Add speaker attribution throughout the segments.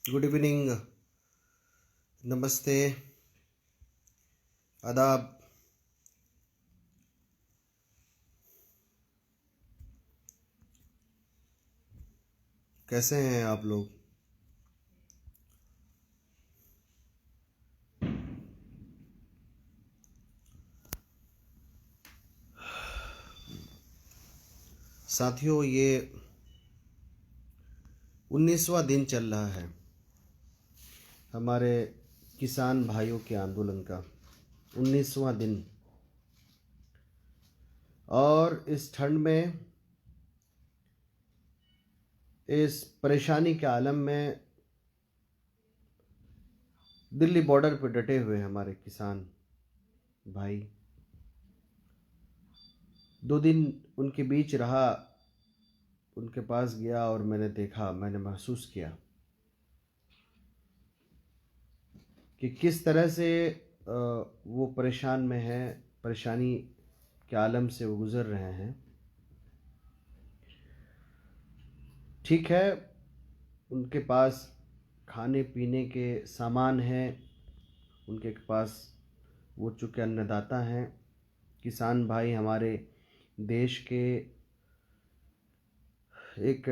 Speaker 1: Good evening, नमस्ते, आदाब। कैसे हैं आप लोग? साथियों, ये 19वां दिन चल रहा है हमारे किसान भाइयों के आंदोलन का। 19वां दिन। और इस ठंड में, इस परेशानी के आलम में दिल्ली बॉर्डर पर डटे हुए हमारे किसान भाई। 2 दिन उनके बीच रहा, उनके पास गया और मैंने देखा, मैंने महसूस किया कि किस तरह से वो परेशान में हैं, परेशानी के आलम से वो गुज़र रहे हैं। ठीक है, उनके पास खाने पीने के सामान हैं, उनके पास वो चूँकि अन्नदाता हैं, किसान भाई हमारे देश के एक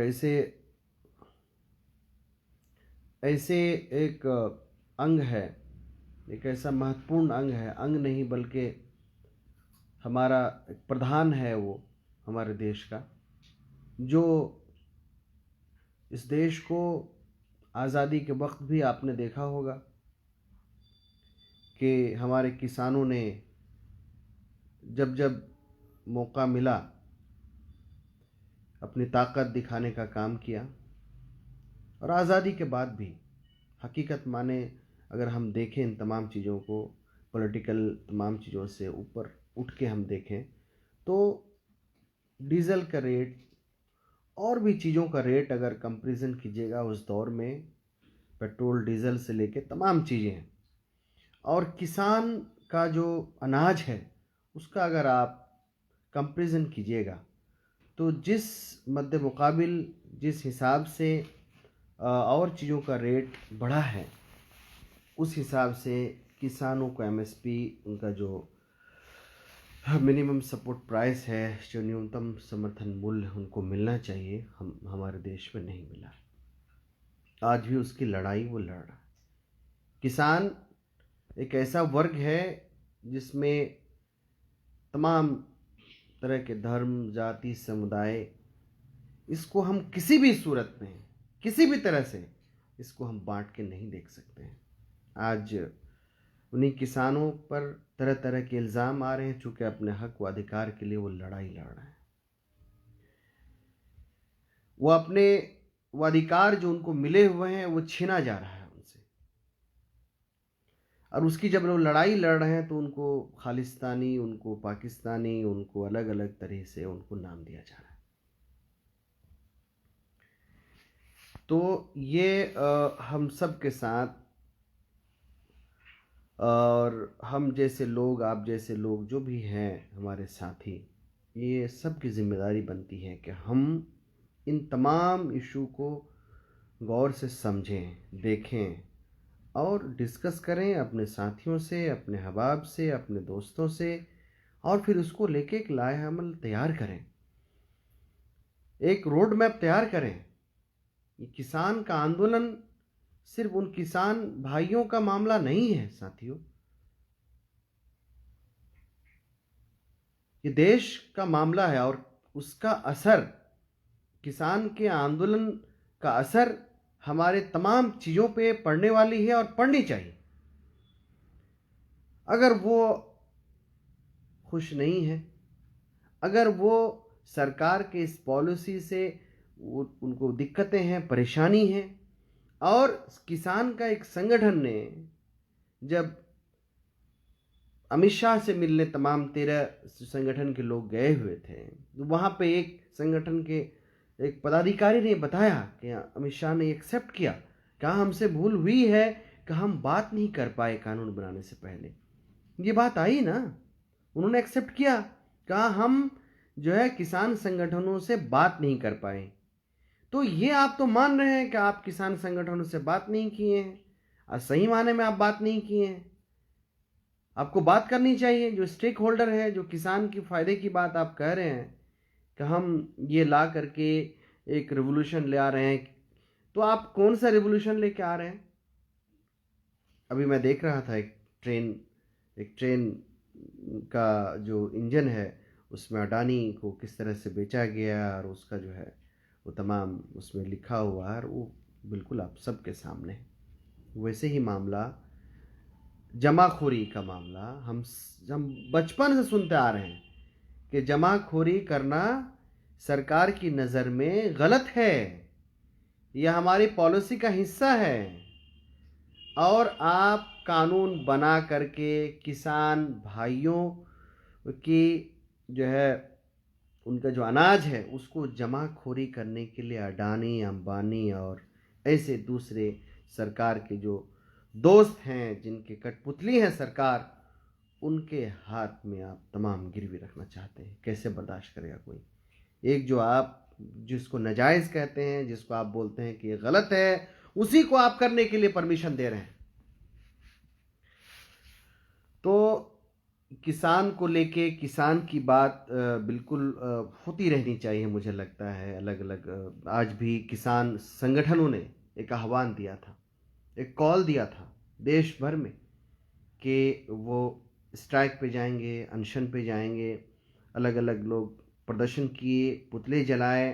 Speaker 1: ऐसे एक अंग है, एक ऐसा महत्वपूर्ण अंग है, अंग नहीं बल्कि हमारा एक प्रधान है वो हमारे देश का, जो इस देश को आज़ादी के वक्त भी आपने देखा होगा कि हमारे किसानों ने जब जब मौका मिला अपनी ताकत दिखाने का काम किया। और आज़ादी के बाद भी हकीकत माने अगर हम देखें इन तमाम चीज़ों को, पॉलिटिकल तमाम चीज़ों से ऊपर उठ के हम देखें तो डीज़ल का रेट और भी चीज़ों का रेट अगर कंपैरिजन कीजिएगा उस दौर में, पेट्रोल डीज़ल से लेके तमाम चीज़ें हैं। और किसान का जो अनाज है उसका अगर आप कंपैरिजन कीजिएगा तो जिस मद्दे मुकाबिल जिस हिसाब से और चीज़ों का रेट बढ़ा है, उस हिसाब से किसानों को एमएसपी, उनका जो मिनिमम सपोर्ट प्राइस है, जो न्यूनतम समर्थन मूल्य उनको मिलना चाहिए, हमारे देश में नहीं मिला। आज भी उसकी लड़ाई वो लड़ रहा है। किसान एक ऐसा वर्ग है जिसमें तमाम तरह के धर्म, जाति, समुदाय, इसको हम किसी भी सूरत में, किसी भी तरह से इसको हम बांट के नहीं देख सकते हैं। आज उन्हीं किसानों पर तरह तरह के इल्ज़ाम आ रहे हैं, चूँकि अपने हक व अधिकार के लिए वो लड़ाई लड़ रहे हैं। वो अपने वो अधिकार जो उनको मिले हुए हैं वो छीना जा रहा है उनसे। और उसकी जब वो लड़ाई लड़ रहे हैं तो उनको खालिस्तानी, उनको पाकिस्तानी, उनको अलग अलग तरह से उनको नाम दिया जा रहा है। तो ये हम सब के साथ, और हम जैसे लोग, आप जैसे लोग जो भी हैं हमारे साथी, ये सब की जिम्मेदारी बनती है कि हम इन तमाम इशू को गौर से समझें, देखें और डिस्कस करें अपने साथियों से, अपने अहबाब से, अपने दोस्तों से, और फिर उसको लेके एक लाएअमल तैयार करें, एक रोड मैप तैयार करें। ये किसान का आंदोलन सिर्फ उन किसान भाइयों का मामला नहीं है साथियों, ये देश का मामला है। और उसका असर, किसान के आंदोलन का असर हमारे तमाम चीज़ों पे पड़ने वाली है और पड़नी चाहिए। अगर वो खुश नहीं है, अगर वो सरकार के इस पॉलिसी से उनको दिक्कतें हैं, परेशानी है, और किसान का एक संगठन ने जब अमित शाह से मिलने तमाम 13 संगठन के लोग गए हुए थे, तो वहाँ पे एक संगठन के एक पदाधिकारी ने बताया कि अमित शाह ने एक्सेप्ट किया, कहा हमसे भूल हुई है कि हम बात नहीं कर पाए कानून बनाने से पहले। ये बात आई ना, उन्होंने एक्सेप्ट किया, कहा हम जो है किसान संगठनों से बात नहीं कर पाए। तो ये आप तो मान रहे हैं कि आप किसान संगठनों से बात नहीं किए हैं, और सही माने में आप बात नहीं किए हैं। आपको बात करनी चाहिए। जो स्टेक होल्डर है, जो किसान के फायदे की बात आप कह रहे हैं कि हम ये ला करके एक रिवोल्यूशन ले आ रहे हैं, तो आप कौन सा रिवोल्यूशन लेके आ रहे हैं? अभी मैं देख रहा था एक ट्रेन का जो इंजन है उसमें अडानी को किस तरह से बेचा गया, और उसका जो है वो तमाम उसमें लिखा हुआ है, और वो बिल्कुल आप सबके सामने है। वैसे ही मामला, जमाखोरी का मामला, हम बचपन से सुनते आ रहे हैं कि जमाखोरी करना सरकार की नज़र में गलत है, यह हमारी पॉलिसी का हिस्सा है। और आप कानून बना करके किसान भाइयों की जो है उनका जो अनाज है उसको जमाखोरी करने के लिए अडानी, अंबानी और ऐसे दूसरे सरकार के जो दोस्त हैं, जिनके कठपुतली हैं सरकार, उनके हाथ में आप तमाम गिरवी रखना चाहते हैं। कैसे बर्दाश्त करेगा कोई? एक जो आप जिसको नाजायज़ कहते हैं, जिसको आप बोलते हैं कि ये गलत है, उसी को आप करने के लिए परमिशन दे रहे हैं। तो किसान को लेके, किसान की बात बिल्कुल होती रहनी चाहिए। मुझे लगता है अलग अलग आज भी किसान संगठनों ने एक आह्वान दिया था, एक कॉल दिया था देश भर में कि वो स्ट्राइक पे जाएंगे, अनशन पे जाएंगे। अलग अलग लोग प्रदर्शन किए, पुतले जलाए।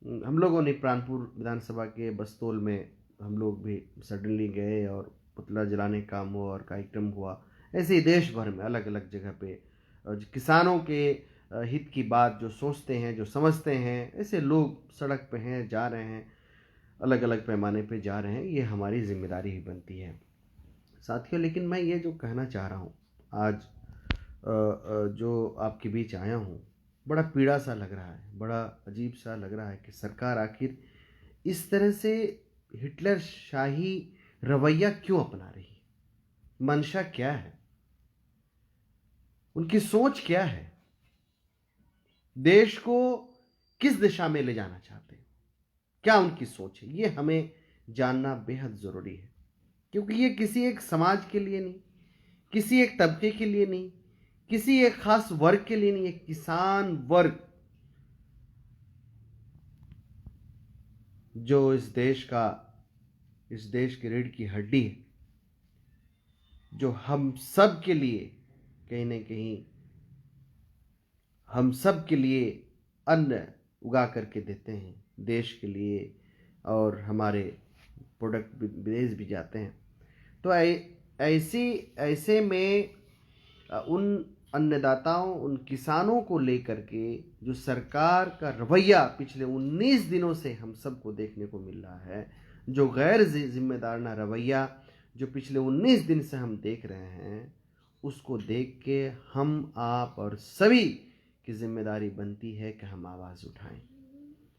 Speaker 1: हम लोगों ने प्राणपुर विधानसभा के बस्तौल में हम लोग भी सडनली गए और पुतला जलाने का काम हुआ और कार्यक्रम हुआ। ऐसे ही देश भर में अलग अलग जगह पे किसानों के हित की बात जो सोचते हैं, जो समझते हैं, ऐसे लोग सड़क पे हैं, जा रहे हैं, अलग अलग पैमाने पे जा रहे हैं। ये हमारी जिम्मेदारी ही बनती है साथियों। लेकिन मैं ये जो कहना चाह रहा हूँ आज, जो आपके बीच आया हूँ, बड़ा पीड़ा सा लग रहा है, बड़ा अजीब सा लग रहा है कि सरकार आखिर इस तरह से हिटलर शाही रवैया क्यों अपना रही है? मंशा क्या है? उनकी सोच क्या है? देश को किस दिशा में ले जाना चाहते हैं? क्या उनकी सोच है? ये हमें जानना बेहद ज़रूरी है, क्योंकि ये किसी एक समाज के लिए नहीं, किसी एक तबके के लिए नहीं, किसी एक खास वर्ग के लिए नहीं। एक किसान वर्ग जो इस देश की रीढ़ की हड्डी है, जो हम सब के लिए कहीं ना कहीं हम सब के लिए अन्न उगा करके देते हैं देश के लिए, और हमारे प्रोडक्ट विदेश भी जाते हैं। तो ऐसे में उन अन्नदाताओं, उन किसानों को लेकर के जो सरकार का रवैया पिछले 19 दिनों से हम सबको देखने को मिल रहा है, जो गैर जिम्मेदाराना रवैया जो पिछले 19 दिन से हम देख रहे हैं, उसको देख के हम, आप और सभी की जिम्मेदारी बनती है कि हम आवाज़ उठाएं,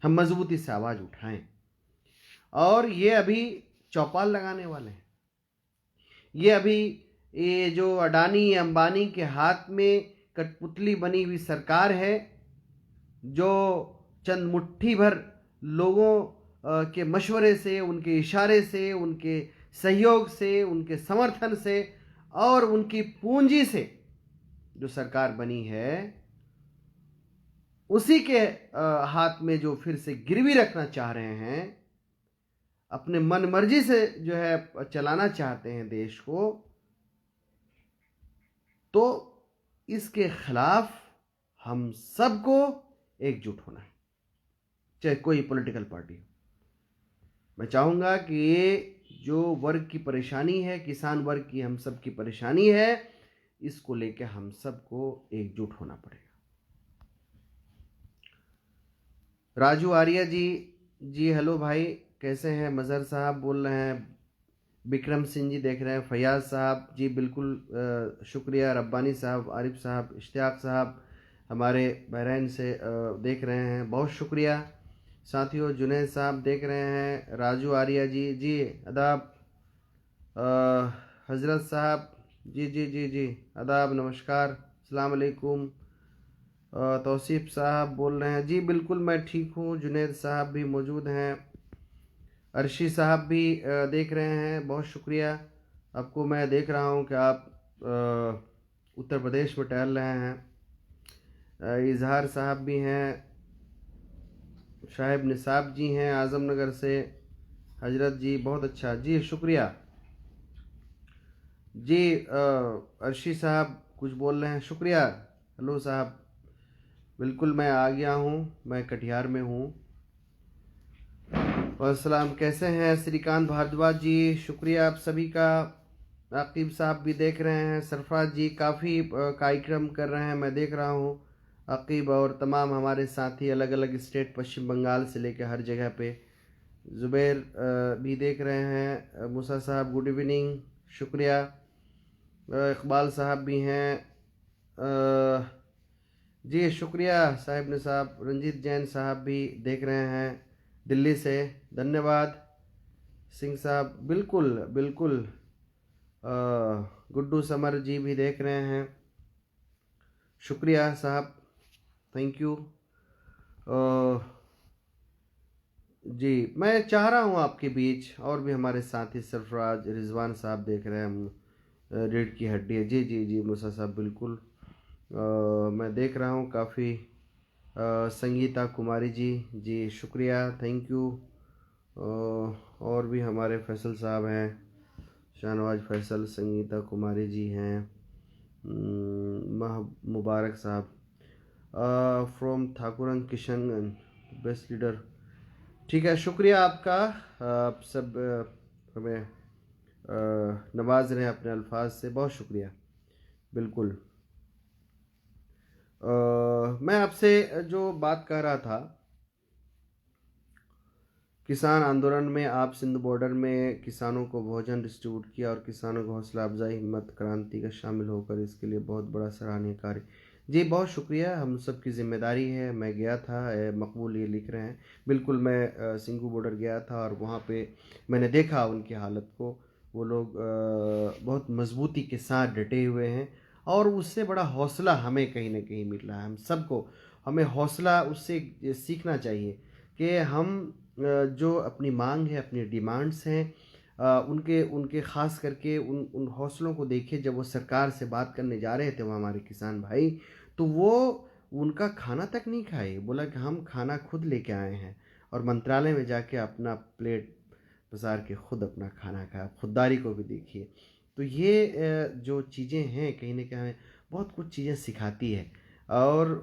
Speaker 1: हम मजबूती से आवाज़ उठाएं। और ये अभी चौपाल लगाने वाले हैं। ये जो अडानी अंबानी के हाथ में कठपुतली बनी हुई सरकार है, जो चंद मुट्ठी भर लोगों के मशवरे से, उनके इशारे से, उनके सहयोग से, उनके समर्थन से और उनकी पूंजी से जो सरकार बनी है, उसी के हाथ में जो फिर से गिरवी रखना चाह रहे हैं, अपने मन मर्जी से जो है चलाना चाहते हैं देश को, तो इसके खिलाफ हम सबको एकजुट होना है, चाहे कोई पॉलिटिकल पार्टी हो। मैं चाहूँगा कि ये जो वर्ग की परेशानी है, किसान वर्ग की हम सब की परेशानी है, इसको लेकर हम सबको एकजुट होना पड़ेगा। राजू आर्या जी हेलो भाई, कैसे हैं? मज़हर साहब बोल रहे हैं, विक्रम सिंह जी देख रहे हैं, फयाज साहब जी बिल्कुल शुक्रिया, रब्बानी साहब, आरिफ साहब, इश्तियाक साहब हमारे बहरीन से देख रहे हैं, बहुत शुक्रिया साथियों। जुनैद साहब देख रहे हैं, राजू आर्या जी अदाब, हजरत साहब जी अदाब, नमस्कार, अस्सलाम वालेकुम। तौसीफ साहब बोल रहे हैं जी बिल्कुल मैं ठीक हूँ। जुनैद साहब भी मौजूद हैं। अर्शी साहब भी देख रहे हैं, बहुत शुक्रिया। आपको मैं देख रहा हूँ कि आप उत्तर प्रदेश में टहल रहे हैं। इजहार साहब भी हैं, शाहिब निसाब जी हैं आज़मनगर से, हजरत जी बहुत अच्छा जी शुक्रिया जी। अर्शी साहब कुछ बोल रहे हैं, शुक्रिया। हेलो साहब, बिल्कुल मैं आ गया हूँ, मैं कटिहार में हूँ। अस्सलाम, कैसे हैं श्रीकांत भारद्वाज जी, शुक्रिया आप सभी का। आकिब साहब भी देख रहे हैं, सरफराज जी काफ़ी कार्यक्रम कर रहे हैं, मैं देख रहा हूँ। आकिब और तमाम हमारे साथी अलग अलग स्टेट, पश्चिम बंगाल से लेकर हर जगह पे। ज़ुबैर भी देख रहे हैं। मूसा साहब गुड इवनिंग, शुक्रिया। इकबाल साहब भी हैं जी, शुक्रिया साहिब ने साहब। रंजीत जैन साहब भी देख रहे हैं दिल्ली से, धन्यवाद। सिंह साहब बिल्कुल बिल्कुल। गुड्डू समर जी भी देख रहे हैं, शुक्रिया साहब, थैंक यू। जी मैं चाह रहा हूँ आपके बीच और भी हमारे साथी सरफराज रिजवान साहब देख रहे हैं, हम रीढ़ की हड्डी है जी जी जी। मूसा साहब बिल्कुल मैं देख रहा हूँ काफ़ी। संगीता कुमारी जी जी शुक्रिया, थैंक यू। और भी हमारे फैसल साहब हैं, शाहनवाज फैसल, संगीता कुमारी जी हैं, मुबारक साहब from Thakuran Kishanganj, best leader. ठीक है, शुक्रिया आपका। आप सब हमें नवाज रहे हैं अपने अल्फाज से, बहुत शुक्रिया। बिल्कुल मैं आपसे जो बात कर रहा था, किसान आंदोलन में आप सिंध बॉर्डर में किसानों को भोजन डिस्ट्रीब्यूट किया और किसानों को हौसला अफजाई, हिम्मत, क्रांति का शामिल होकर इसके लिए बहुत बड़ा सराहनीय कार्य। जी बहुत शुक्रिया, हम सब की जिम्मेदारी है। मैं गया था, मकबूल ये लिख रहे हैं, बिल्कुल मैं सिंघू बॉर्डर गया था और वहाँ पे मैंने देखा उनकी हालत को। वो लोग बहुत मजबूती के साथ डटे हुए हैं और उससे बड़ा हौसला हमें कहीं ना कहीं मिल रहा है। हम सबको हमें हौसला उससे सीखना चाहिए कि हम जो अपनी मांग है, अपनी डिमांड्स हैं, उनके उनके ख़ास करके उन उन हौसलों को देखिए। जब वो सरकार से बात करने जा रहे थे वो हमारे किसान भाई, तो वो उनका खाना तक नहीं खाए, बोला कि हम खाना खुद लेके आए हैं, और मंत्रालय में जाके अपना प्लेट पसार के खुद अपना खाना खाया। खुददारी को भी देखिए। तो ये जो चीज़ें हैं कहीं ना कहीं हमें बहुत कुछ चीज़ें सिखाती है। और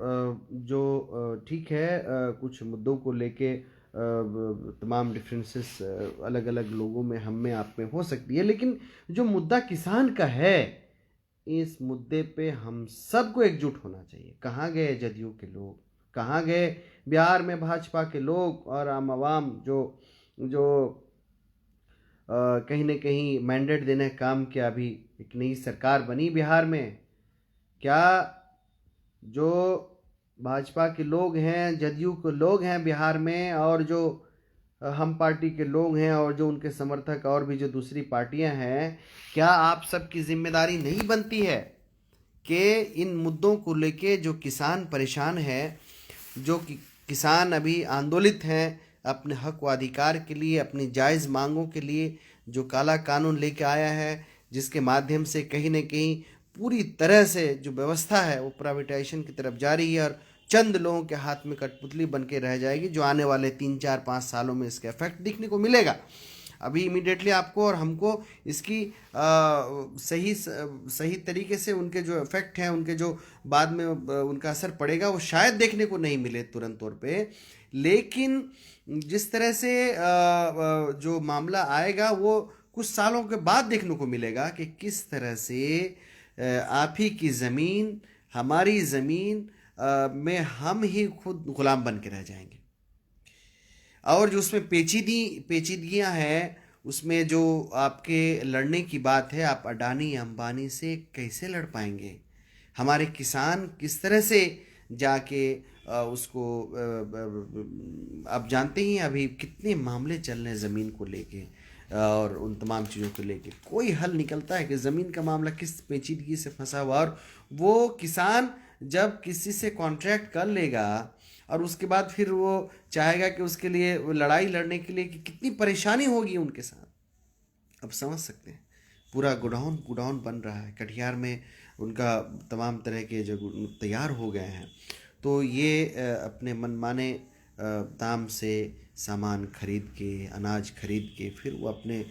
Speaker 1: जो ठीक है, कुछ मुद्दों को लेके तमाम डिफरेंसेस अलग अलग लोगों में, हम में, आप में हो सकती है, लेकिन जो मुद्दा किसान का है, इस मुद्दे पे हम सबको एकजुट होना चाहिए। कहाँ गए जदयू के लोग, कहाँ गए बिहार में भाजपा के लोग और आम आवाम जो जो कहीं ना कहीं मैंडेट देने का काम किया। अभी एक नई सरकार बनी बिहार में, क्या जो भाजपा के लोग हैं, जदयू के लोग हैं बिहार में, और जो हम पार्टी के लोग हैं और जो उनके समर्थक और भी जो दूसरी पार्टियां हैं, क्या आप सबकी जिम्मेदारी नहीं बनती है कि इन मुद्दों को लेके जो किसान परेशान है, जो किसान अभी आंदोलित हैं अपने हक व अधिकार के लिए, अपनी जायज़ मांगों के लिए, जो काला कानून लेके आया है, जिसके माध्यम से कहीं ना कहीं पूरी तरह से जो व्यवस्था है वो प्राइवेटाइजेशन की तरफ जा रही है और चंद लोगों के हाथ में कठपुतली बन के रह जाएगी, जो आने वाले 3 4 5 सालों में इसका इफेक्ट दिखने को मिलेगा। अभी इमीडिएटली आपको और हमको इसकी सही तरीके से उनके जो इफेक्ट हैं, उनके जो बाद में उनका असर पड़ेगा, वो शायद देखने को नहीं मिले तुरंत तौर पे, लेकिन जिस तरह से जो मामला आएगा वो कुछ सालों के बाद देखने को मिलेगा कि किस तरह से आप ही की ज़मीन, हमारी ज़मीन में हम ही खुद गुलाम बन के रह जाएंगे। और जो उसमें पेचीदगियां हैं, उसमें जो आपके लड़ने की बात है, आप अडानी अंबानी से कैसे लड़ पाएंगे? हमारे किसान किस तरह से जाके उसको आप जानते ही हैं अभी कितने मामले चल रहे हैं ज़मीन को लेके और उन तमाम चीज़ों को लेके। कोई हल निकलता है कि ज़मीन का मामला किस पेचीदगी से फंसा हुआ, और वो किसान जब किसी से कॉन्ट्रैक्ट कर लेगा और उसके बाद फिर वो चाहेगा कि उसके लिए वो लड़ाई लड़ने के लिए कि कितनी परेशानी होगी उनके साथ। अब समझ सकते हैं, पूरा गोडाउन गोडाउन बन रहा है कटिहार में, उनका तमाम तरह के जो तैयार हो गए हैं। तो ये अपने मनमाने दाम से सामान खरीद के, अनाज खरीद के, फिर वो अपने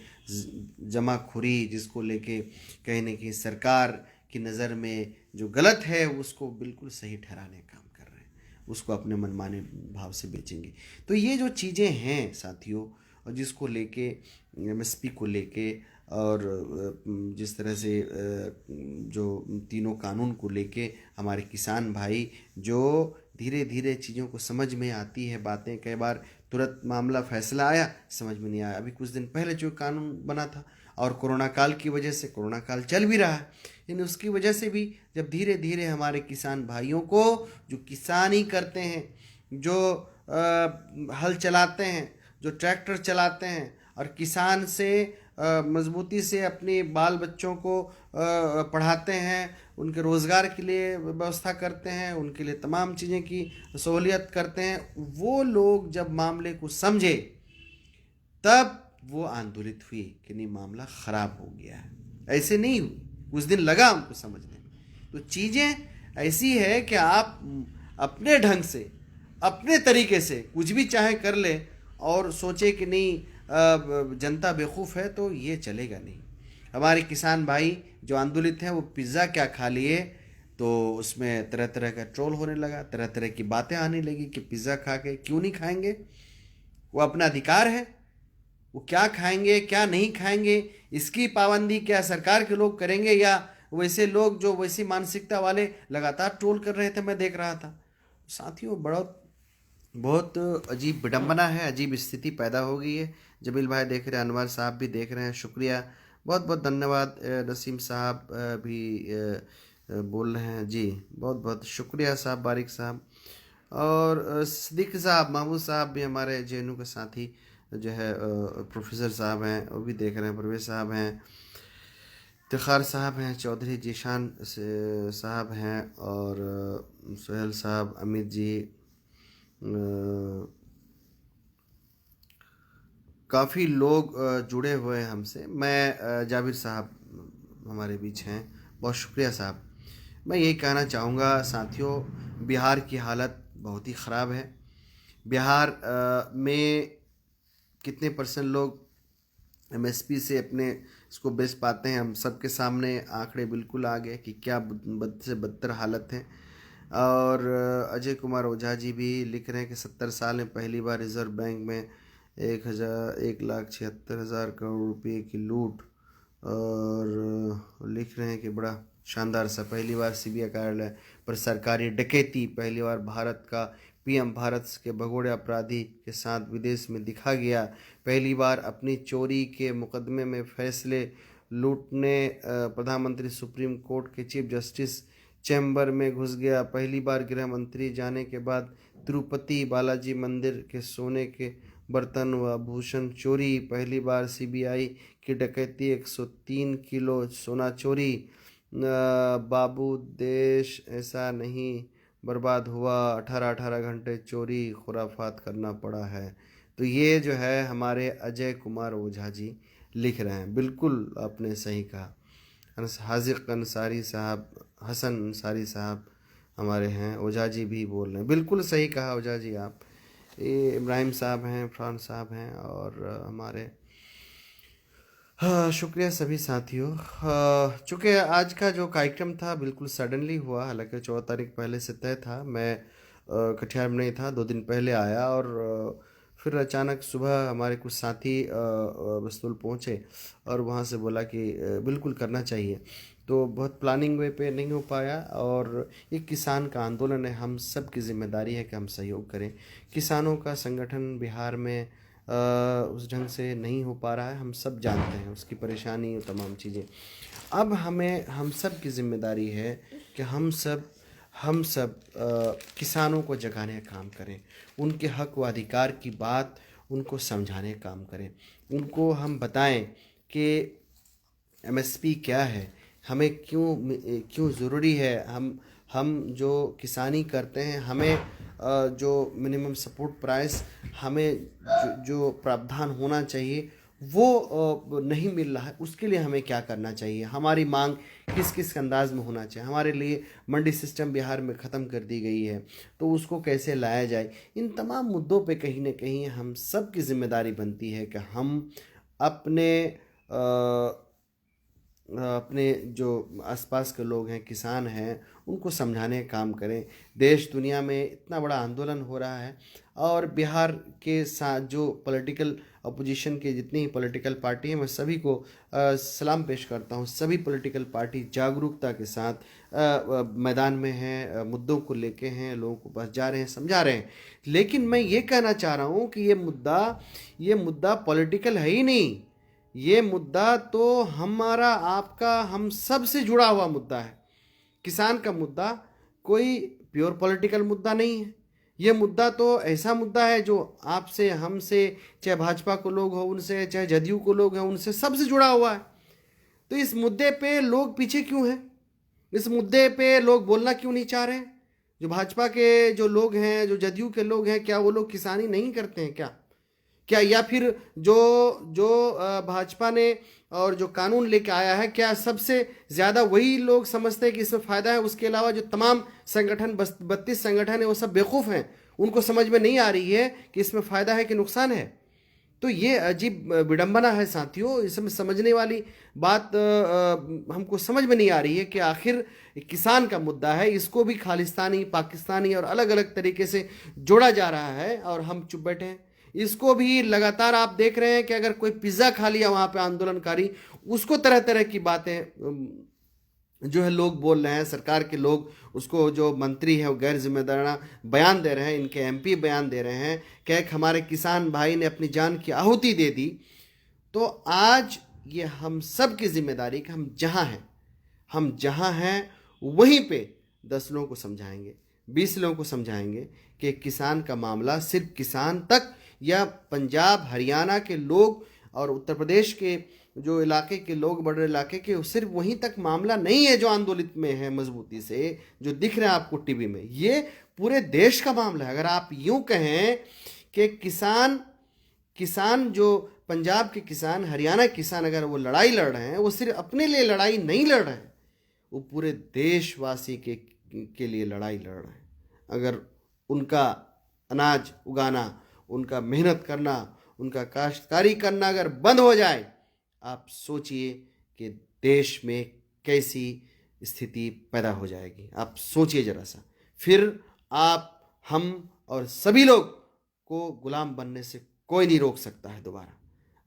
Speaker 1: जमाखोरी जिसको लेके कहीं ना कहीं सरकार की नज़र में जो गलत है उसको बिल्कुल सही ठहराने का काम कर रहे हैं, उसको अपने मनमाने भाव से बेचेंगे। तो ये जो चीज़ें हैं साथियों, और जिसको लेके एमएसपी को लेके और जिस तरह से जो तीनों कानून को लेके हमारे किसान भाई जो धीरे धीरे चीज़ों को समझ में आती है बातें, कई बार तुरंत मामला फैसला आया समझ में नहीं आया। अभी कुछ दिन पहले जो कानून बना था और कोरोना काल की वजह से, कोरोना काल चल भी रहा है, लेकिन उसकी वजह से भी जब धीरे धीरे हमारे किसान भाइयों को जो किसानी करते हैं, जो हल चलाते हैं, जो ट्रैक्टर चलाते हैं और किसान से मजबूती से अपने बाल बच्चों को पढ़ाते हैं, उनके रोज़गार के लिए व्यवस्था करते हैं, उनके लिए तमाम चीज़ें की सहूलियत करते हैं, वो लोग जब मामले को समझे तब वो आंदोलित हुई कि नहीं मामला ख़राब हो गया है। ऐसे नहीं हुई, कुछ दिन लगा हमको समझने में। तो चीज़ें ऐसी है कि आप अपने ढंग से, अपने तरीके से कुछ भी चाहे कर ले और सोचे कि नहीं जनता बेवकूफ़ है, तो ये चलेगा नहीं। हमारे किसान भाई जो आंदोलित हैं वो पिज़्ज़ा क्या खा लिए, तो उसमें तरह तरह का ट्रोल होने लगा, तरह तरह की बातें आने लगी कि पिज़्ज़ा खा के क्यों नहीं खाएंगे, वो अपना अधिकार है, वो क्या खाएंगे क्या नहीं खाएंगे इसकी पाबंदी क्या सरकार के लोग करेंगे या वैसे लोग जो वैसी मानसिकता वाले लगातार ट्रोल कर रहे थे, मैं देख रहा था। साथियों बहुत बहुत अजीब विडंबना है, अजीब स्थिति पैदा हो गई है। जमील भाई देख रहे हैं, अनवर साहब भी देख रहे हैं, शुक्रिया, बहुत बहुत धन्यवाद। नसीम साहब भी बोल रहे हैं जी, बहुत बहुत शुक्रिया साहब, बारिक साहब, और सिद्दीक साहब, महमूद साहब भी हमारे जेएनयू के साथी जो है, प्रोफेसर साहब हैं वो भी देख रहे हैं, परवेज साहब हैं, इफ्तिखार साहब हैं, चौधरी जीशान साहब हैं, और सोहेल साहब, अमित जी, काफ़ी लोग जुड़े हुए हैं हमसे। मैं जाबिर साहब हमारे बीच हैं, बहुत शुक्रिया साहब। मैं यही कहना चाहूँगा साथियों, बिहार की हालत बहुत ही ख़राब है। बिहार में कितने परसेंट लोग एमएसपी से अपने इसको बेच पाते हैं, हम सबके सामने आंकड़े बिल्कुल आ गए कि क्या बद से बदतर हालत है। और अजय कुमार ओझा जी भी लिख रहे हैं कि 70 साल में पहली बार रिजर्व बैंक में 1,76,000 करोड़ रुपए की लूट, और लिख रहे हैं कि बड़ा शानदार सा, पहली बार सीबीआई कार्यालय पर सरकारी डकैती, पहली बार भारत का पीएम भारत के भगोड़े अपराधी के साथ विदेश में दिखा गया, पहली बार अपनी चोरी के मुकदमे में फैसले लूटने प्रधानमंत्री सुप्रीम कोर्ट के चीफ जस्टिस चैम्बर में घुस गया, पहली बार गृह मंत्री जाने के बाद तिरुपति बालाजी मंदिर के सोने के बर्तन व आभूषण चोरी, पहली बार सीबीआई की डकैती, 103 किलो सोना चोरी, बाबू देश ऐसा नहीं बर्बाद हुआ, 18-18 घंटे चोरी खुराफात करना पड़ा है। तो ये जो है हमारे अजय कुमार ओझा जी लिख रहे हैं, बिल्कुल आपने सही कहा। हाजिक अंसारी साहब, हसन अंसारी साहब हमारे हैं, ओझा जी भी बोल रहे हैं, बिल्कुल सही कहा ओझा जी आप। ये इब्राहिम साहब हैं, फरहान साहब हैं, और हमारे हाँ, शुक्रिया सभी साथियों। हाँ, चूँकि आज का जो कार्यक्रम था बिल्कुल सडनली हुआ, हालांकि 14 तारीख पहले से तय था, मैं कटिहार में नहीं था, 2 दिन पहले आया, और फिर अचानक सुबह हमारे कुछ साथी बस्तुल पहुँचे और वहाँ से बोला कि बिल्कुल करना चाहिए। तो बहुत प्लानिंग वे पे नहीं हो पाया, और एक किसान का आंदोलन है, हम सब की जिम्मेदारी है कि हम सहयोग करें। किसानों का संगठन बिहार में उस ढंग से नहीं हो पा रहा है, हम सब जानते हैं उसकी परेशानी और तमाम चीज़ें। अब हम सब की जिम्मेदारी है कि हम सब किसानों को जगाने का काम करें, उनके हक व अधिकार की बात उनको समझाने का काम करें, उनको हम बताएं कि एमएसपी क्या है, हमें क्यों ज़रूरी है, हम जो किसानी करते हैं, हमें जो मिनिमम सपोर्ट प्राइस, हमें जो प्रावधान होना चाहिए वो नहीं मिल रहा है। उसके लिए हमें क्या करना चाहिए, हमारी मांग किस किस अंदाज में होना चाहिए। हमारे लिए मंडी सिस्टम बिहार में ख़त्म कर दी गई है, तो उसको कैसे लाया जाए। इन तमाम मुद्दों पे कहीं ना कहीं हम सब की जिम्मेदारी बनती है कि हम अपने अपने जो आसपास के लोग हैं, किसान हैं, उनको समझाने का काम करें। देश दुनिया में इतना बड़ा आंदोलन हो रहा है, और बिहार के साथ जो पॉलिटिकल अपोजिशन के जितनी ही पॉलिटिकल पार्टी हैं, मैं सभी को सलाम पेश करता हूं। सभी पॉलिटिकल पार्टी जागरूकता के साथ मैदान में हैं, मुद्दों को लेके हैं, लोगों को पास जा रहे हैं, समझा रहे हैं। लेकिन मैं ये कहना चाह रहा हूं कि ये मुद्दा पॉलिटिकल है ही नहीं। ये मुद्दा तो हमारा, आपका, हम सब से जुड़ा हुआ मुद्दा है। किसान का मुद्दा कोई प्योर पॉलिटिकल मुद्दा नहीं है। ये मुद्दा तो ऐसा मुद्दा है जो आपसे, हमसे, चाहे भाजपा को लोग हो उनसे, चाहे जदयू को लोग हैं उनसे, सबसे जुड़ा हुआ है। तो इस मुद्दे पे लोग पीछे क्यों हैं? इस मुद्दे पे लोग बोलना क्यों नहीं चाह रहे हैं? जो भाजपा के जो लोग हैं, जो जदयू के लोग हैं, क्या वो लोग किसानी नहीं करते हैं क्या या फिर जो जो भाजपा ने और जो कानून लेके आया है, क्या सबसे ज़्यादा वही लोग समझते हैं कि इसमें फ़ायदा है? उसके अलावा जो तमाम संगठन, 32 संगठन है, वो सब बेवकूफ़ हैं। उनको समझ में नहीं आ रही है कि इसमें फ़ायदा है कि नुकसान है। तो ये अजीब विडंबना है साथियों। इसमें समझने वाली बात हमको समझ में नहीं आ रही है कि आखिर किसान का मुद्दा है, इसको भी खालिस्तानी, पाकिस्तानी और अलग अलग तरीके से जोड़ा जा रहा है, और हम चुप बैठे हैं। इसको भी लगातार आप देख रहे हैं कि अगर कोई पिज़्ज़ा खा लिया वहाँ पे आंदोलनकारी, उसको तरह तरह की बातें जो है लोग बोल रहे हैं। सरकार के लोग उसको, जो मंत्री है वो गैर जिम्मेदाराना बयान दे रहे हैं, इनके एमपी बयान दे रहे हैं कि एक हमारे किसान भाई ने अपनी जान की आहुति दे दी। तो आज ये हम सब की जिम्मेदारी कि हम जहाँ हैं वहीं पे 10 लोगों को समझाएंगे, 20 लोगों को समझाएंगे कि किसान का मामला सिर्फ किसान तक, या पंजाब हरियाणा के लोग और उत्तर प्रदेश के जो इलाके के लोग, बड़े इलाके के, सिर्फ वहीं तक मामला नहीं है जो आंदोलित में है मजबूती से, जो दिख रहा है आपको टीवी में। ये पूरे देश का मामला है। अगर आप यूं कहें कि किसान जो पंजाब के किसान, हरियाणा के किसान, अगर वो लड़ाई लड़ रहे हैं, वो सिर्फ अपने लिए लड़ाई नहीं लड़ रहे हैं, वो पूरे देशवासी के लिए लड़ाई लड़ रहे हैं। अगर उनका अनाज उगाना, उनका मेहनत करना, उनका काश्तकारी करना अगर बंद हो जाए, आप सोचिए कि देश में कैसी स्थिति पैदा हो जाएगी। आप सोचिए ज़रा सा। फिर आप, हम और सभी लोग को गुलाम बनने से कोई नहीं रोक सकता है दोबारा।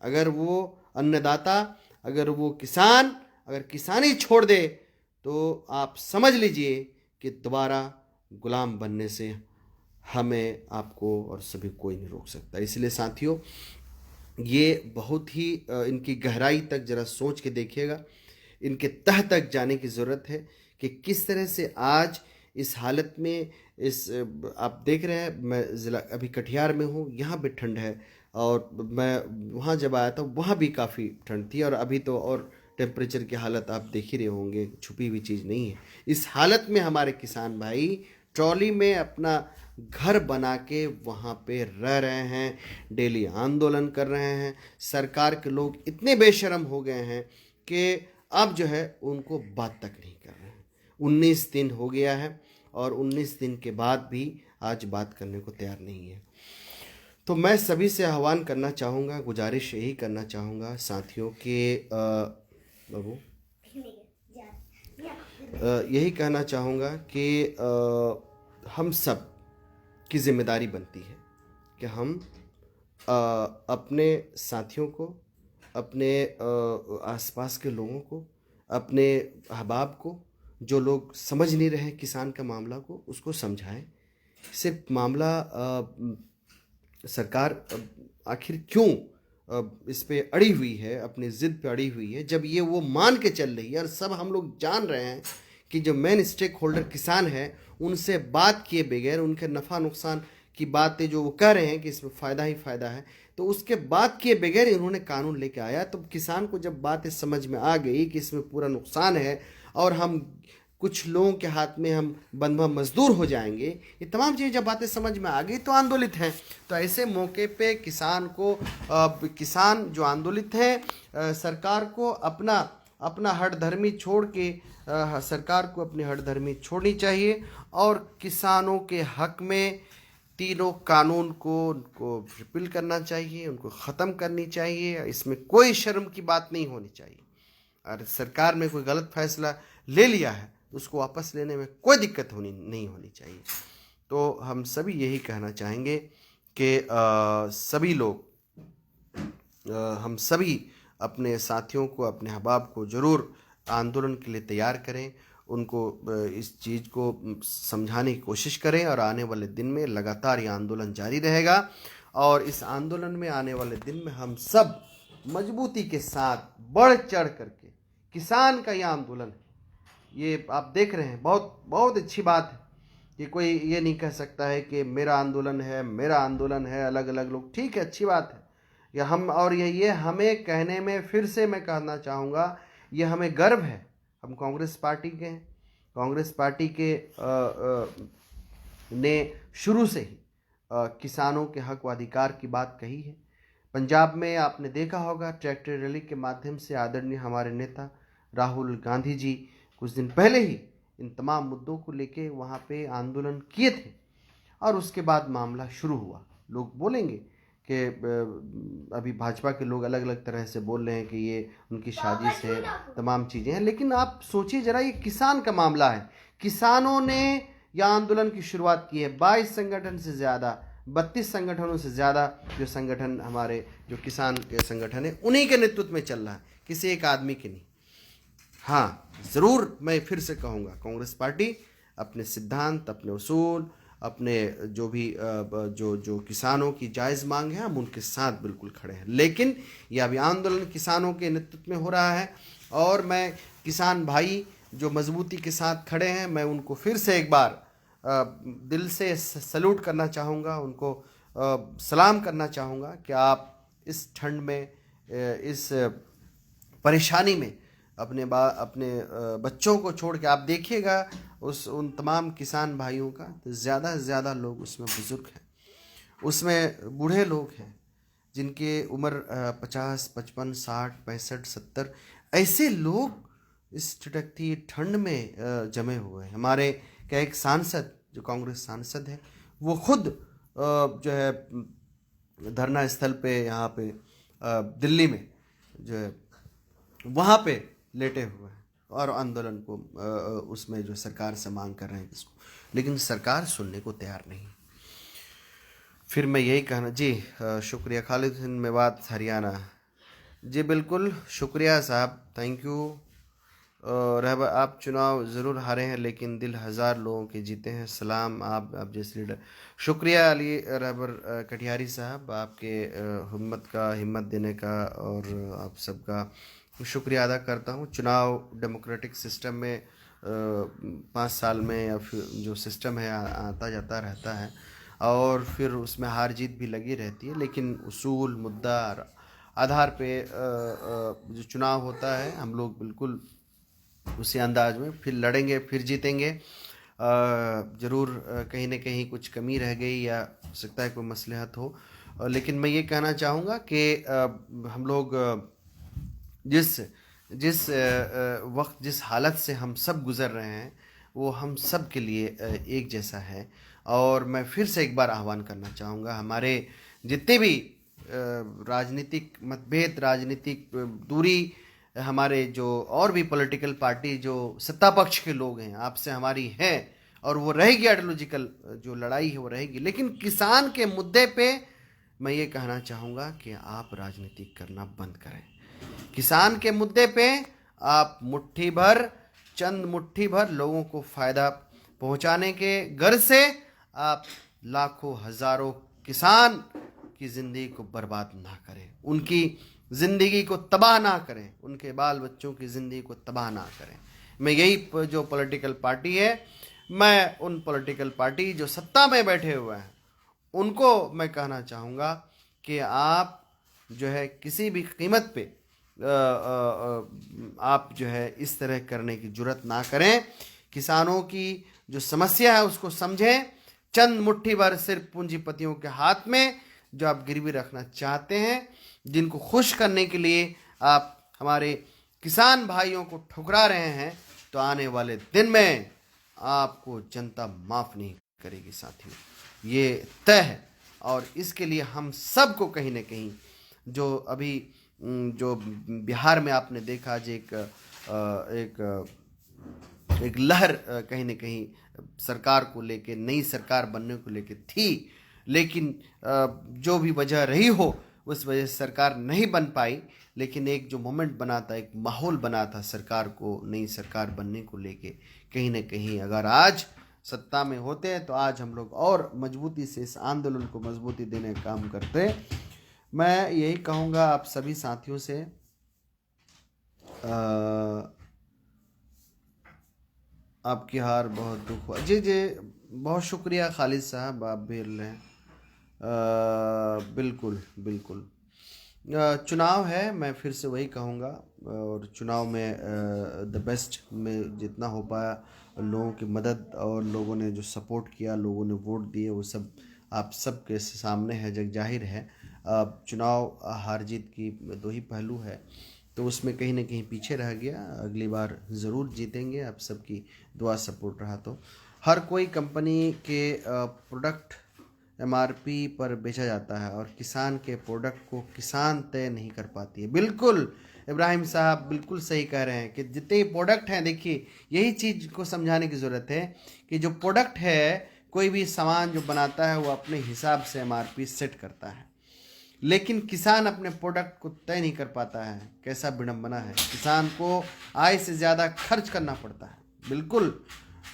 Speaker 1: अगर वो अन्नदाता, अगर वो किसान, अगर किसानी छोड़ दे, तो आप समझ लीजिए कि दोबारा गुलाम बनने से हमें, आपको और सभी कोई नहीं रोक सकता। इसलिए साथियों, ये बहुत ही इनकी गहराई तक ज़रा सोच के देखिएगा। इनके तह तक जाने की ज़रूरत है कि किस तरह से आज इस हालत में, आप देख रहे हैं, मैं ज़िला अभी कटिहार में हूँ, यहाँ भी ठंड है, और मैं वहाँ जब आया था वहाँ भी काफ़ी ठंड थी, और अभी तो और टेम्परेचर की हालत आप देख ही रहे होंगे, छुपी हुई चीज़ नहीं है। इस हालत में हमारे किसान भाई ट्रॉली में अपना घर बना के वहाँ पे रह रहे हैं, डेली आंदोलन कर रहे हैं। सरकार के लोग इतने बेशर्म हो गए हैं कि अब जो है उनको बात तक नहीं कर रहे हैं। 19 दिन हो गया है, और 19 दिन के बाद भी आज बात करने को तैयार नहीं है। तो मैं सभी से आह्वान करना चाहूँगा, गुजारिश यही करना चाहूँगा साथियों के बाबू यही कहना चाहूँगा कि हम सब की जिम्मेदारी बनती है कि हम अपने साथियों को, अपने आसपास के लोगों को, अपने अहबाब को, जो लोग समझ नहीं रहे किसान का मामला को, उसको समझाएं। सिर्फ मामला सरकार आखिर क्यों इस पे अड़ी हुई है, अपनी ज़िद पे अड़ी हुई है, जब ये वो मान के चल रही है, और सब हम लोग जान रहे हैं कि जो मेन स्टेक होल्डर किसान है, उनसे बात किए बगैर, उनके नफ़ा नुकसान की बातें जो वो कह रहे हैं कि इसमें फ़ायदा ही फ़ायदा है, तो उसके बात किए बगैर इन्होंने कानून लेके आया। तो किसान को जब बातें समझ में आ गई कि इसमें पूरा नुकसान है, और हम कुछ लोगों के हाथ में हम बंधुआ मजदूर हो जाएंगे। ये तमाम चीज़ें जब बातें समझ में आ गई तो आंदोलित हैं। तो ऐसे मौके पे किसान जो आंदोलित हैं, सरकार को अपना अपना हठधर्मी छोड़ के सरकार को अपनी हठधर्मी छोड़नी चाहिए और किसानों के हक में तीनों कानून को उनको रिपील करना चाहिए, उनको ख़त्म करनी चाहिए। इसमें कोई शर्म की बात नहीं होनी चाहिए। और सरकार में कोई गलत फैसला ले लिया है तो उसको वापस लेने में कोई दिक्कत नहीं होनी चाहिए। तो हम सभी यही कहना चाहेंगे कि हम सभी अपने साथियों को, अपने अहबाब को ज़रूर आंदोलन के लिए तैयार करें, उनको इस चीज़ को समझाने की कोशिश करें। और आने वाले दिन में लगातार ये आंदोलन जारी रहेगा और इस आंदोलन में आने वाले दिन में हम सब मजबूती के साथ बढ़ चढ़ करके, किसान का यह आंदोलन है, ये आप देख रहे हैं, बहुत बहुत अच्छी बात है कि कोई ये नहीं कह सकता है कि मेरा आंदोलन है, अलग अलग लोग, ठीक है, अच्छी बात है। या हम और ये हमें कहने में फिर से मैं कहना चाहूँगा, ये हमें गर्व है, हम कांग्रेस पार्टी के हैं। कांग्रेस पार्टी के ने शुरू से ही किसानों के हक व अधिकार की बात कही है। पंजाब में आपने देखा होगा, ट्रैक्टर रैली के माध्यम से आदरणीय हमारे नेता राहुल गांधी जी कुछ दिन पहले ही इन तमाम मुद्दों को लेके वहाँ पे आंदोलन किए थे और उसके बाद मामला शुरू हुआ। लोग बोलेंगे कि अभी भाजपा के लोग अलग अलग तरह से बोल रहे हैं कि ये उनकी साजिश है, तमाम चीज़ें हैं, लेकिन आप सोचिए ज़रा, ये किसान का मामला है। किसानों ने यह आंदोलन की शुरुआत की है। 22 संगठन से ज़्यादा, 32 संगठनों से ज़्यादा जो संगठन हमारे जो किसान के संगठन है, उन्हीं के नेतृत्व में चल रहा है, किसी एक आदमी के नहीं। हाँ, ज़रूर मैं फिर से कहूँगा, कांग्रेस पार्टी अपने सिद्धांत, अपने उसूल, अपने जो भी जो किसानों की जायज़ मांग है, हम उनके साथ बिल्कुल खड़े हैं। लेकिन यह अभी आंदोलन किसानों के नेतृत्व में हो रहा है और मैं किसान भाई जो मजबूती के साथ खड़े हैं, मैं उनको फिर से एक बार दिल से सल्यूट करना चाहूँगा, उनको सलाम करना चाहूँगा कि आप इस ठंड में, इस परेशानी में अपने बच्चों को छोड़ के आप देखिएगा उन तमाम किसान भाइयों का, तो ज़्यादा से ज़्यादा लोग उसमें बुज़ुर्ग हैं, उसमें बूढ़े लोग हैं जिनके उम्र 50, 55, 60, 65, 70 ऐसे लोग इस ठिठकती ठंड में जमे हुए हैं। हमारे क्या एक सांसद जो कांग्रेस सांसद है, वो खुद जो है धरना स्थल पे, यहाँ पे दिल्ली में जो है वहाँ पे लेटे हुए हैं और आंदोलन को उसमें जो सरकार से मांग कर रहे हैं इसको, लेकिन सरकार सुनने को तैयार नहीं। फिर मैं यही कहना जी, शुक्रिया। खालिद हुसैन मेवात, हरियाणा। जी बिल्कुल शुक्रिया साहब, थैंक यू। रहबर, आप चुनाव ज़रूर हारे हैं लेकिन दिल हज़ार लोगों के जीते हैं। सलाम आप जैसे लीडर। शुक्रिया अली रहबर कटिहारी साहब, आपके हिम्मत देने का और आप सबका शुक्रिया अदा करता हूँ। चुनाव डेमोक्रेटिक सिस्टम में 5 साल में या फिर जो सिस्टम है आता जाता रहता है और फिर उसमें हार जीत भी लगी रहती है, लेकिन उसूल मुद्दा आधार पे जो चुनाव होता है, हम लोग बिल्कुल उसी अंदाज में फिर लड़ेंगे, फिर जीतेंगे। ज़रूर कहीं ना कहीं कुछ कमी रह गई या हो सकता है कोई मसलहत हो, लेकिन मैं ये कहना चाहूँगा कि हम लोग जिस वक्त, जिस हालत से हम सब गुज़र रहे हैं, वो हम सब के लिए एक जैसा है। और मैं फिर से एक बार आह्वान करना चाहूँगा, हमारे जितने भी राजनीतिक मतभेद, राजनीतिक दूरी, हमारे जो और भी पॉलिटिकल पार्टी जो सत्ता पक्ष के लोग हैं, आपसे हमारी है और वो रहेगी, आइडियोलॉजिकल जो लड़ाई है वो रहेगी, लेकिन किसान के मुद्दे पे मैं ये कहना चाहूँगा कि आप राजनीति करना बंद करें। किसान के मुद्दे पे आप चंद मुट्ठी भर लोगों को फ़ायदा पहुंचाने के गर्ज से आप लाखों हज़ारों किसान की ज़िंदगी को बर्बाद ना करें, उनकी ज़िंदगी को तबाह ना करें, उनके बाल बच्चों की ज़िंदगी को तबाह ना करें। मैं यही जो पॉलिटिकल पार्टी है, मैं उन पॉलिटिकल पार्टी जो सत्ता में बैठे हुए हैं उनको मैं कहना चाहूँगा कि आप जो है किसी भी कीमत पे आप जो है इस तरह करने की जुर्रत ना करें किसानों की जो समस्या है उसको समझें। चंद मुट्ठी भर सिर्फ पूंजीपतियों के हाथ में जो आप गिरवी रखना चाहते हैं, जिनको खुश करने के लिए आप हमारे किसान भाइयों को ठुकरा रहे हैं, तो आने वाले दिन में आपको जनता माफ नहीं करेगी साथियों, ये तय है। और इसके लिए हम सबको कहीं ना कहीं, जो अभी जो बिहार में आपने देखा जो एक लहर कहीं ना कहीं सरकार को लेके, नई सरकार बनने को लेके थी, लेकिन जो भी वजह रही हो उस वजह से सरकार नहीं बन पाई। लेकिन एक जो मोमेंट बना था, एक माहौल बना था सरकार को, नई सरकार बनने को लेके, कहीं ना कहीं अगर आज सत्ता में होते हैं तो आज हम लोग और मजबूती से इस आंदोलन को मजबूती देने का काम करते। मैं यही कहूँगा आप सभी साथियों से, आपकी हार बहुत दुख हुआ। जी जी, बहुत शुक्रिया खालिद साहब, आप भी रहे हैं। बिल्कुल बिल्कुल, चुनाव है, मैं फिर से वही कहूँगा, और चुनाव में द बेस्ट में जितना हो पाया लोगों की मदद, और लोगों ने जो सपोर्ट किया, लोगों ने वोट दिए, वो सब आप सब के सामने है, जग जाहिर है। चुनाव हार जीत की दो ही पहलू है, तो उसमें कहीं ना कहीं पीछे रह गया। अगली बार ज़रूर जीतेंगे, आप सबकी दुआ सपोर्ट रहा तो। हर कोई कंपनी के प्रोडक्ट MRP पर बेचा जाता है और किसान के प्रोडक्ट को किसान तय नहीं कर पाती है। बिल्कुल इब्राहिम साहब बिल्कुल सही कह रहे हैं कि जितने प्रोडक्ट हैं, देखिए यही चीज़ को समझाने की ज़रूरत है कि जो प्रोडक्ट है, कोई भी सामान जो बनाता है वो अपने हिसाब से MRP सेट करता है, लेकिन किसान अपने प्रोडक्ट को तय नहीं कर पाता है। कैसा विडंबना है, किसान को आय से ज़्यादा खर्च करना पड़ता है। बिल्कुल,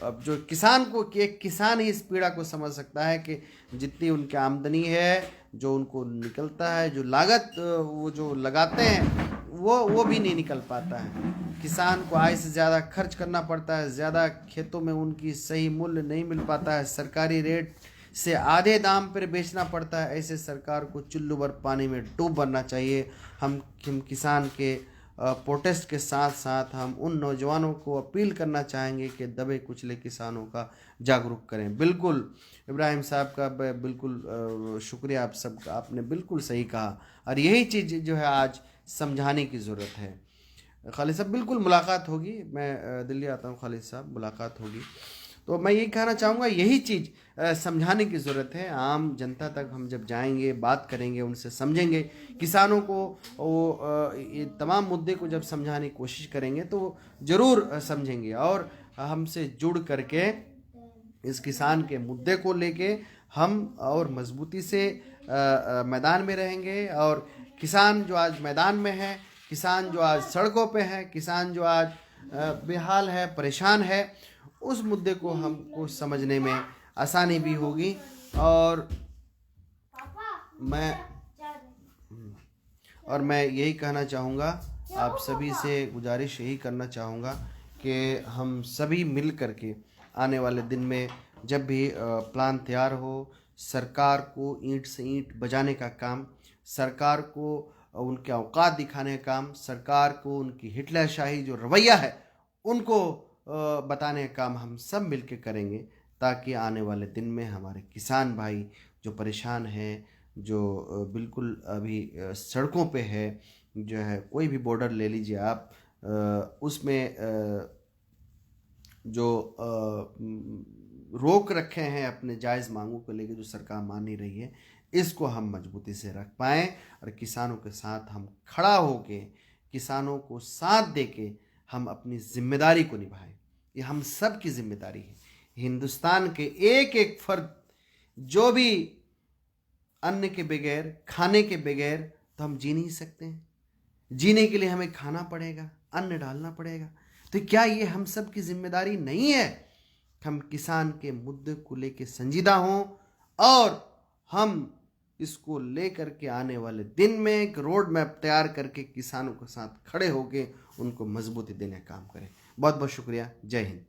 Speaker 1: अब जो किसान को, कि एक किसान ही इस पीड़ा को समझ सकता है कि जितनी उनकी आमदनी है, जो उनको निकलता है, जो लागत वो जो लगाते हैं, वो भी नहीं निकल पाता है। किसान को आय से ज़्यादा खर्च करना पड़ता है, ज़्यादा खेतों में उनकी सही मूल्य नहीं मिल पाता है, सरकारी रेट से आधे दाम पर बेचना पड़ता है। ऐसे सरकार को चुल्लू भर पानी में डूब बनना चाहिए। हम किसान के प्रोटेस्ट के साथ साथ हम उन नौजवानों को अपील करना चाहेंगे कि दबे कुचले किसानों का जागरूक करें। बिल्कुल इब्राहिम साहब का बिल्कुल शुक्रिया आप सबका, आपने बिल्कुल सही कहा, और यही चीज़ जो है आज समझाने की ज़रूरत है। खालिद साहब बिल्कुल मुलाकात होगी, मैं दिल्ली आता हूँ खालिद साहब, मुलाकात होगी। तो मैं यही कहना चाहूँगा, यही चीज़ समझाने की ज़रूरत है। आम जनता तक हम जब जाएंगे, बात करेंगे, उनसे समझेंगे, किसानों को वो ये तमाम मुद्दे को जब समझाने की कोशिश करेंगे तो ज़रूर समझेंगे, और हमसे जुड़ करके इस किसान के मुद्दे को लेके हम और मजबूती से मैदान में रहेंगे। और किसान जो आज मैदान में है, किसान जो आज सड़कों पे है, किसान जो आज बेहाल है, परेशान है, उस मुद्दे को हमको समझने में आसानी भी होगी। और मैं यही कहना चाहूँगा, आप सभी से गुजारिश यही करना चाहूँगा कि हम सभी मिल करके आने वाले दिन में जब भी प्लान तैयार हो, सरकार को ईंट से ईंट बजाने का काम, सरकार को उनके औकात दिखाने का काम, सरकार को उनकी हिटलरशाही जो रवैया है उनको बताने का काम हम सब मिलके करेंगे, ताकि आने वाले दिन में हमारे किसान भाई जो परेशान हैं, जो बिल्कुल अभी सड़कों पे है, जो है कोई भी बॉर्डर ले लीजिए आप, उसमें जो रोक रखे हैं अपने जायज़ मांगों को लेकर, जो सरकार मान नहीं रही है, इसको हम मजबूती से रख पाएँ और किसानों के साथ हम खड़ा होके, किसानों को साथ दे के हम अपनी जिम्मेदारी को निभाएं। ये हम सब की जिम्मेदारी है। हिंदुस्तान के एक एक फर्द, जो भी अन्न के बगैर, खाने के बगैर तो हम जी नहीं सकते हैं। जीने के लिए हमें खाना पड़ेगा, अन्न डालना पड़ेगा। तो क्या ये हम सब की जिम्मेदारी नहीं है? हम किसान के मुद्दे को लेकर संजीदा हों और हम इसको लेकर के आने वाले दिन में एक रोड मैप तैयार करके किसानों के साथ खड़े होकर उनको मजबूती देने का काम करें। बहुत बहुत शुक्रिया। जय हिंद।